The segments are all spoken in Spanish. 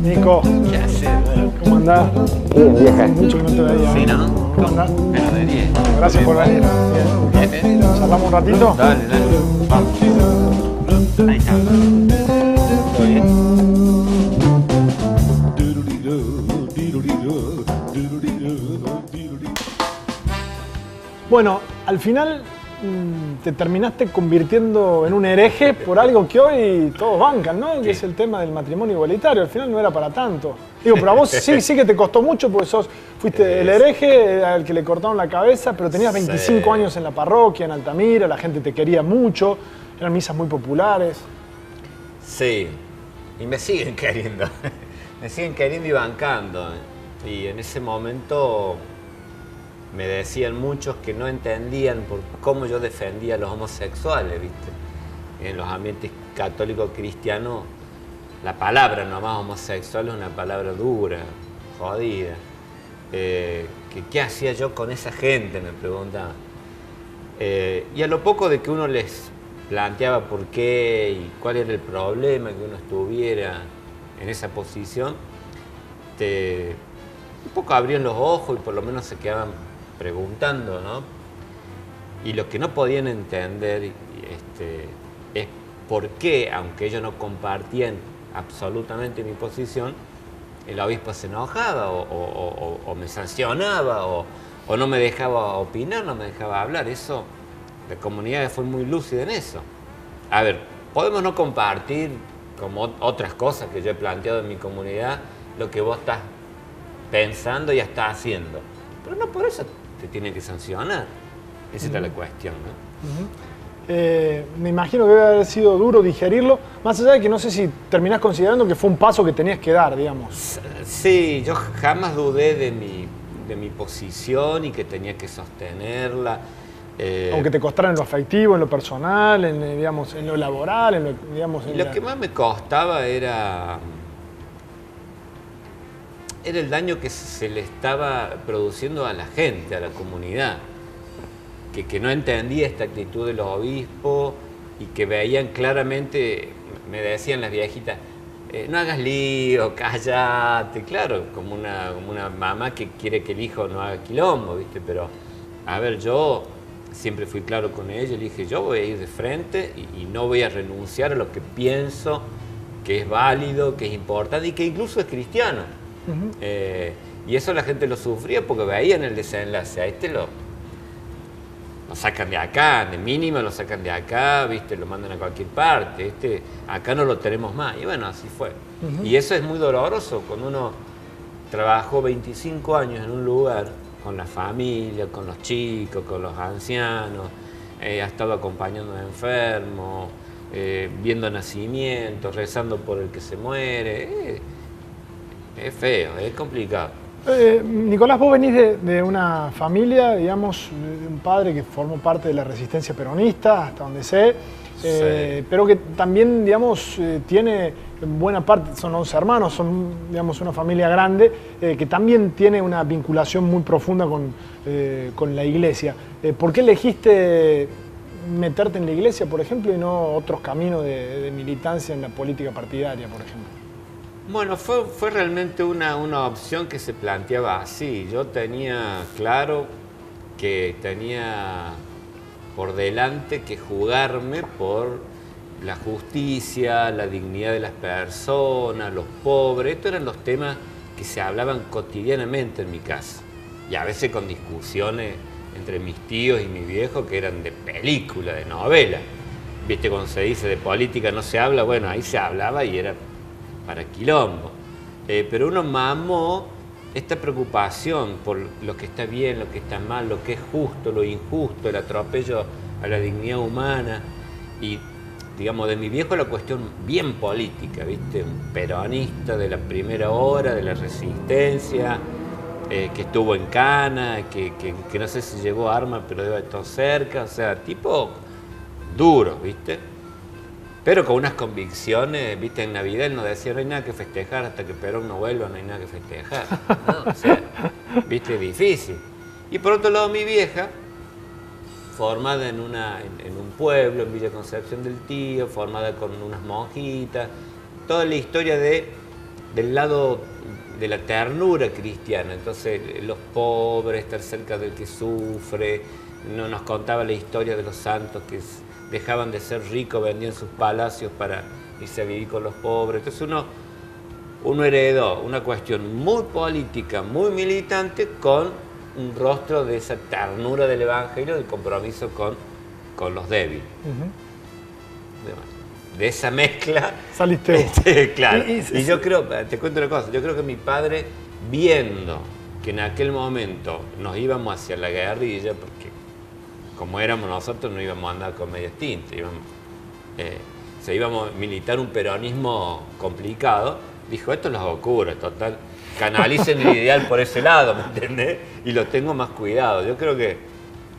Nico, ¿Qué haces? ¿cómo andás? Bien, vieja. Mucho que no te veía. Sí, ¿no? ¿Cómo andás? Menos de 10. Gracias por venir. Bien. Bien. ¿Charlamos un ratito? Dale, dale. Vamos. Ahí está. ¿Todo bien? Bueno, al final te terminaste convirtiendo en un hereje por algo que hoy todos bancan, ¿no? Que es el tema del matrimonio igualitario. Al final no era para tanto. Digo, pero a vos sí que te costó mucho porque fuiste el hereje al que le cortaron la cabeza, pero tenías 25 años en la parroquia, en Altamira, la gente te quería mucho, eran misas muy populares. Sí. Y me siguen queriendo. Me siguen queriendo y bancando. Y en ese momento me decían muchos que no entendían por cómo yo defendía a los homosexuales, ¿viste? En los ambientes católicos cristianos, la palabra nomás homosexual es una palabra dura, jodida. ¿Qué hacía yo con esa gente? Me preguntaban. Y a lo poco de que uno les planteaba por qué y cuál era el problema que uno estuviera en esa posición, un poco abrían los ojos y por lo menos se quedaban preguntando, ¿no? Y lo que no podían entender es por qué, aunque ellos no compartían absolutamente mi posición, el obispo se enojaba o me sancionaba o no me dejaba opinar, no me dejaba hablar. Eso, la comunidad fue muy lúcida en eso. A ver, podemos no compartir, como otras cosas que yo he planteado en mi comunidad, lo que vos estás pensando y estás haciendo. Pero no por eso te tienen que sancionar. Esa era la cuestión, ¿no? Me imagino que debe haber sido duro digerirlo, más allá de que no sé si terminás considerando que fue un paso que tenías que dar, digamos. Sí, yo jamás dudé de mi posición y que tenía que sostenerla. Aunque te costara en lo afectivo, en lo personal, digamos, en lo laboral, Y lo que más me costaba era el daño que se le estaba produciendo a la gente, a la comunidad, que no entendía esta actitud de los obispos y que veían claramente, me decían las viejitas, no hagas lío, cállate, claro, como una mamá que quiere que el hijo no haga quilombo, ¿viste? Pero, a ver, yo siempre fui claro con ella, le dije, yo voy a ir de frente y no voy a renunciar a lo que pienso que es válido, que es importante y que incluso es cristiano. Y eso la gente lo sufría porque veían el desenlace. A lo sacan de acá, de mínima lo sacan de acá, ¿viste? Lo mandan a cualquier parte. Acá no lo tenemos más. Y bueno, así fue. Y eso es muy doloroso cuando uno trabajó 25 años en un lugar con la familia, con los chicos, con los ancianos, ha estado acompañando a enfermos, viendo nacimientos, rezando por el que se muere. Es feo, es complicado. Nicolás, vos venís de una familia, digamos, de un padre que formó parte de la resistencia peronista, hasta donde sé, pero que también, digamos, tiene buena parte, son 11 hermanos, son, digamos, una familia grande, que también tiene una vinculación muy profunda con la iglesia. ¿Por qué elegiste meterte en la iglesia, por ejemplo, y no otros caminos de militancia en la política partidaria, por ejemplo? Bueno, fue realmente una opción que se planteaba así. Yo tenía claro que tenía por delante que jugarme por la justicia, la dignidad de las personas, los pobres. Estos eran los temas que se hablaban cotidianamente en mi casa. Y a veces con discusiones entre mis tíos y mis viejos que eran de película, de novela. ¿Viste cuando se dice de política no se habla? Bueno, ahí se hablaba y era para quilombo. Pero uno mamó esta preocupación por lo que está bien, lo que está mal, lo que es justo, lo injusto, el atropello a la dignidad humana. Y digamos, de mi viejo la cuestión bien política, ¿viste? Un peronista de la primera hora, de la resistencia, que estuvo en Cana, que no sé si llegó a armas, pero debe estar cerca, o sea, tipo duro, ¿viste? Pero con unas convicciones, ¿viste? En Navidad él nos decía, no hay nada que festejar hasta que Perón no vuelva, no hay nada que festejar, ¿no? O sea, ¿viste? Difícil. Y por otro lado mi vieja, formada en un pueblo, en Villa Concepción del Tío, formada con unas monjitas, toda la historia del lado de la ternura cristiana. Entonces, los pobres, estar cerca del que sufre, no nos contaba la historia de los santos que dejaban de ser ricos, vendían sus palacios para irse a vivir con los pobres. Entonces uno heredó una cuestión muy política, muy militante, con un rostro de esa ternura del Evangelio, del compromiso con los débiles. De esa mezcla... Saliste. Claro. Y yo creo, te cuento una cosa, yo creo que mi padre, viendo que en aquel momento nos íbamos hacia la guerrilla, porque como éramos nosotros no íbamos a andar con medias tintas, íbamos a militar un peronismo complicado, dijo, esto los ocurre, total, canalicen el ideal por ese lado, ¿me entendés? Y lo tengo más cuidado. Yo creo que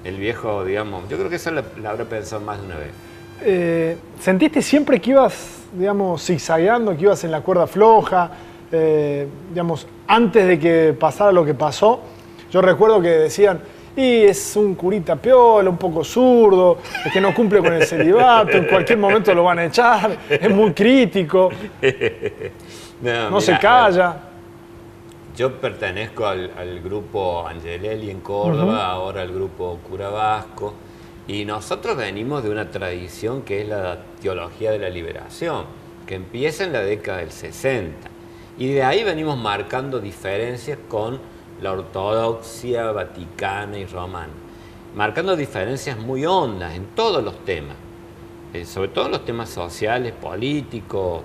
el viejo, digamos, yo creo que eso la habrá pensado más de una vez. ¿Sentiste siempre que ibas, digamos, zigzagueando, que ibas en la cuerda floja? Digamos, antes de que pasara lo que pasó, yo recuerdo que decían, y es un curita piola, un poco zurdo, es que no cumple con el celibato, en cualquier momento lo van a echar, es muy crítico, no se calla. Yo pertenezco al grupo Angelelli en Córdoba, ahora al grupo Cura Vasco, y nosotros venimos de una tradición que es la teología de la liberación, que empieza en la década del 60, y de ahí venimos marcando diferencias con la ortodoxia vaticana y romana, marcando diferencias muy hondas en todos los temas, sobre todo en los temas sociales, políticos,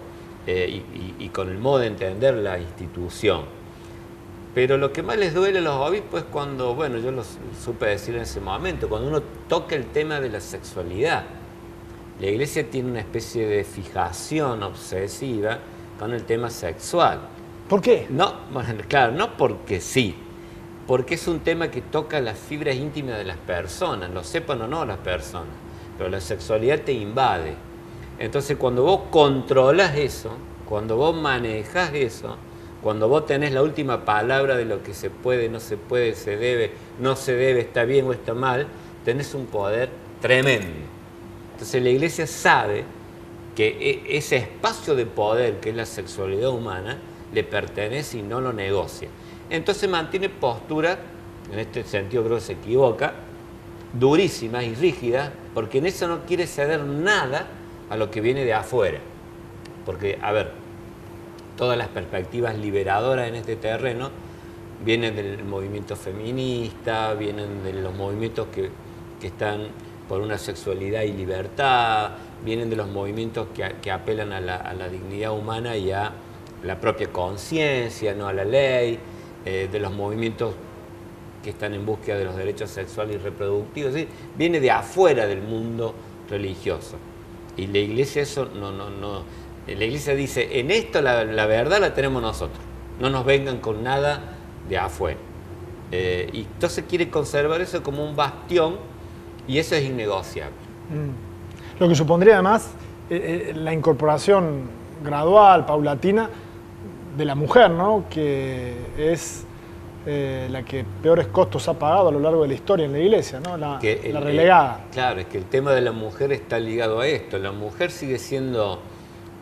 y con el modo de entender la institución. Pero lo que más les duele a los obispos es cuando, bueno, yo lo supe decir en ese momento, cuando uno toca el tema de la sexualidad. La Iglesia tiene una especie de fijación obsesiva con el tema sexual. ¿Por qué? No, bueno, claro, no porque sí, porque es un tema que toca las fibras íntimas de las personas, lo sepan o no las personas, pero la sexualidad te invade. Entonces, cuando vos controlas eso, cuando vos manejas eso, cuando vos tenés la última palabra de lo que se puede, no se puede, se debe, no se debe, está bien o está mal, tenés un poder tremendo. Entonces la Iglesia sabe que ese espacio de poder que es la sexualidad humana le pertenece y no lo negocia. Entonces mantiene posturas, en este sentido creo que se equivoca, durísimas y rígidas, porque en eso no quiere ceder nada a lo que viene de afuera. Porque, a ver, todas las perspectivas liberadoras en este terreno vienen del movimiento feminista, vienen de los movimientos que están por una sexualidad y libertad, vienen de los movimientos que apelan a la dignidad humana y a la propia conciencia, no a la ley, de los movimientos que están en búsqueda de los derechos sexuales y reproductivos, ¿sí? Viene de afuera del mundo religioso. Y la Iglesia eso no. La Iglesia dice, en esto la verdad la tenemos nosotros, no nos vengan con nada de afuera. Y entonces quiere conservar eso como un bastión y eso es innegociable. Lo que supondría además la incorporación gradual, paulatina, de la mujer, ¿no? Que es la que peores costos ha pagado a lo largo de la historia en la Iglesia, ¿no? La relegada. Claro, es que el tema de la mujer está ligado a esto. La mujer sigue siendo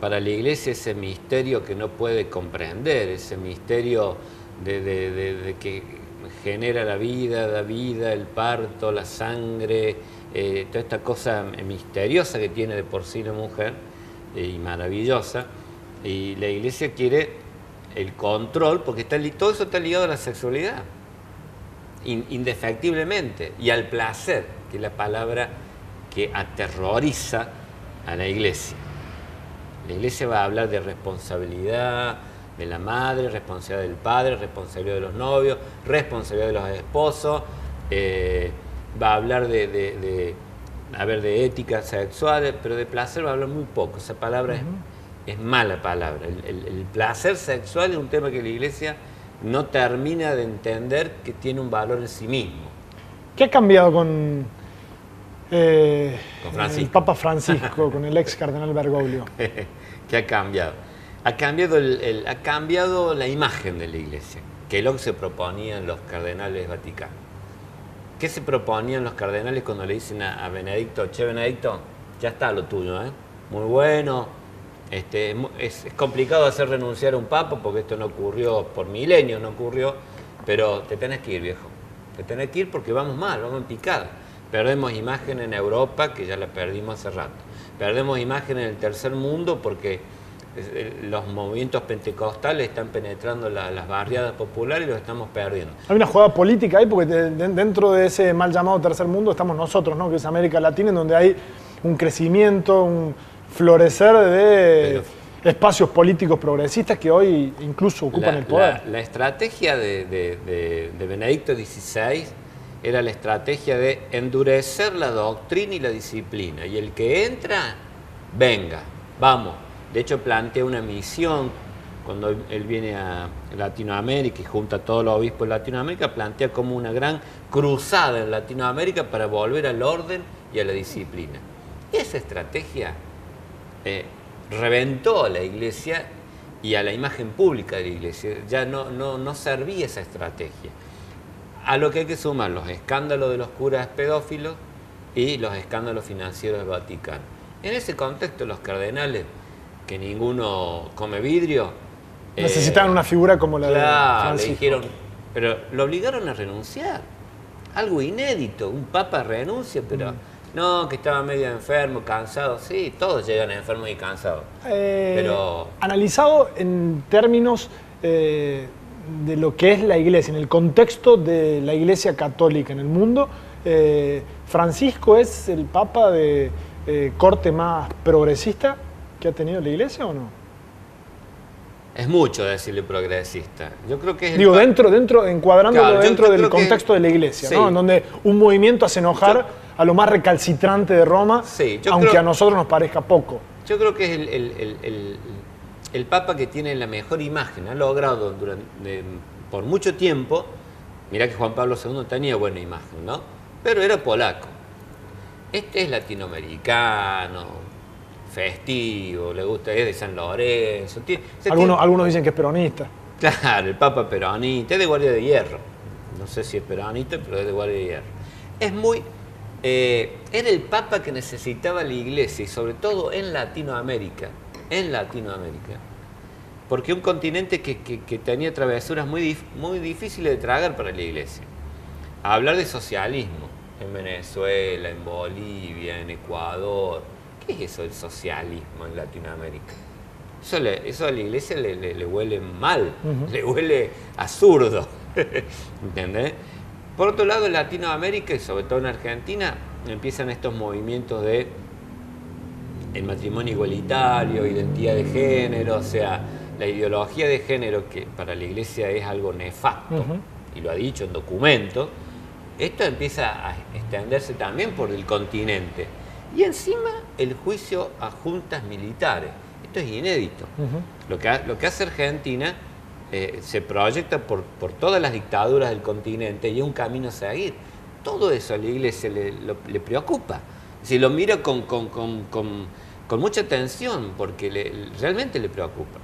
para la Iglesia ese misterio que no puede comprender, ese misterio de que genera la vida, da vida, el parto, la sangre, toda esta cosa misteriosa que tiene de por sí la mujer y maravillosa. Y la Iglesia quiere el control, porque todo eso está ligado a la sexualidad, indefectiblemente, y al placer, que es la palabra que aterroriza a la Iglesia. La Iglesia va a hablar de responsabilidad de la madre, responsabilidad del padre, responsabilidad de los novios, responsabilidad de los esposos, va a hablar de a ver, de ética sexual, pero de placer va a hablar muy poco. Esa palabra es mala palabra. El placer sexual es un tema que la Iglesia no termina de entender que tiene un valor en sí mismo. ¿Qué ha cambiado con el Francisco? Papa Francisco, con el ex cardenal Bergoglio? ¿Qué ha cambiado? Ha cambiado la imagen de la Iglesia, que es lo que se proponían los cardenales vaticanos. ¿Qué se proponían los cardenales cuando le dicen a Benedicto, che, Benedicto, ya está lo tuyo, muy bueno, es complicado hacer renunciar a un papa porque esto no ocurrió por milenios, no ocurrió, pero te tenés que ir, viejo, te tenés que ir porque vamos mal, vamos en picada. Perdemos imagen en Europa, que ya la perdimos hace rato, perdemos imagen en el tercer mundo porque los movimientos pentecostales están penetrando las barriadas populares y los estamos perdiendo. Hay una jugada política ahí porque dentro de ese mal llamado tercer mundo estamos nosotros, ¿no? Que es América Latina, en donde hay un crecimiento, un florecer de espacios políticos progresistas que hoy incluso ocupan el poder. La estrategia de Benedicto XVI era la estrategia de endurecer la doctrina y la disciplina. Y el que entra, venga, vamos. De hecho, plantea una misión, cuando él viene a Latinoamérica y junta a todos los obispos de Latinoamérica, plantea como una gran cruzada en Latinoamérica para volver al orden y a la disciplina. Esa estrategia reventó a la Iglesia y a la imagen pública de la Iglesia. Ya no servía esa estrategia. A lo que hay que sumar los escándalos de los curas pedófilos y los escándalos financieros del Vaticano. En ese contexto, los cardenales, que ninguno come vidrio, necesitaban una figura como la de Francisco. Le dijeron, pero lo obligaron a renunciar. Algo inédito, un papa renuncia, pero no, que estaba medio enfermo, cansado. Sí, todos llegan enfermos y cansados. Pero analizado en términos de lo que es la Iglesia, en el contexto de la Iglesia católica en el mundo, ¿Francisco es el papa de corte más progresista que ha tenido la Iglesia o no? Es mucho decirle progresista. Yo creo que es encuadrándolo dentro del contexto de la Iglesia, ¿no? En donde un movimiento hace enojar a lo más recalcitrante de Roma, aunque a nosotros nos parezca poco. Yo creo que es el papa que tiene la mejor imagen. Ha logrado por mucho tiempo, mirá que Juan Pablo II tenía buena imagen, ¿no? Pero era polaco. Este es latinoamericano, festivo, le gusta, es de San Lorenzo. Algunos dicen que es peronista. Claro, el Papa peronista, es de Guardia de Hierro. No sé si es peronista, pero es de Guardia de Hierro. Era el Papa que necesitaba la Iglesia, y sobre todo en Latinoamérica. Porque un continente que tenía travesuras muy difíciles de tragar para la Iglesia. Hablar de socialismo en Venezuela, en Bolivia, en Ecuador. ¿Qué es eso del socialismo en Latinoamérica? Eso a la Iglesia le huele mal, le huele absurdo. ¿Entendés? Por otro lado, en Latinoamérica y sobre todo en Argentina empiezan estos movimientos de el matrimonio igualitario, identidad de género, o sea, la ideología de género, que para la Iglesia es algo nefasto, y lo ha dicho en documentos. Esto empieza a extenderse también por el continente. Y encima el juicio a juntas militares. Esto es inédito. Lo que hace Argentina se proyecta por todas las dictaduras del continente y es un camino a seguir. Todo eso a la Iglesia le preocupa. Si lo mira con mucha atención, porque realmente le preocupa.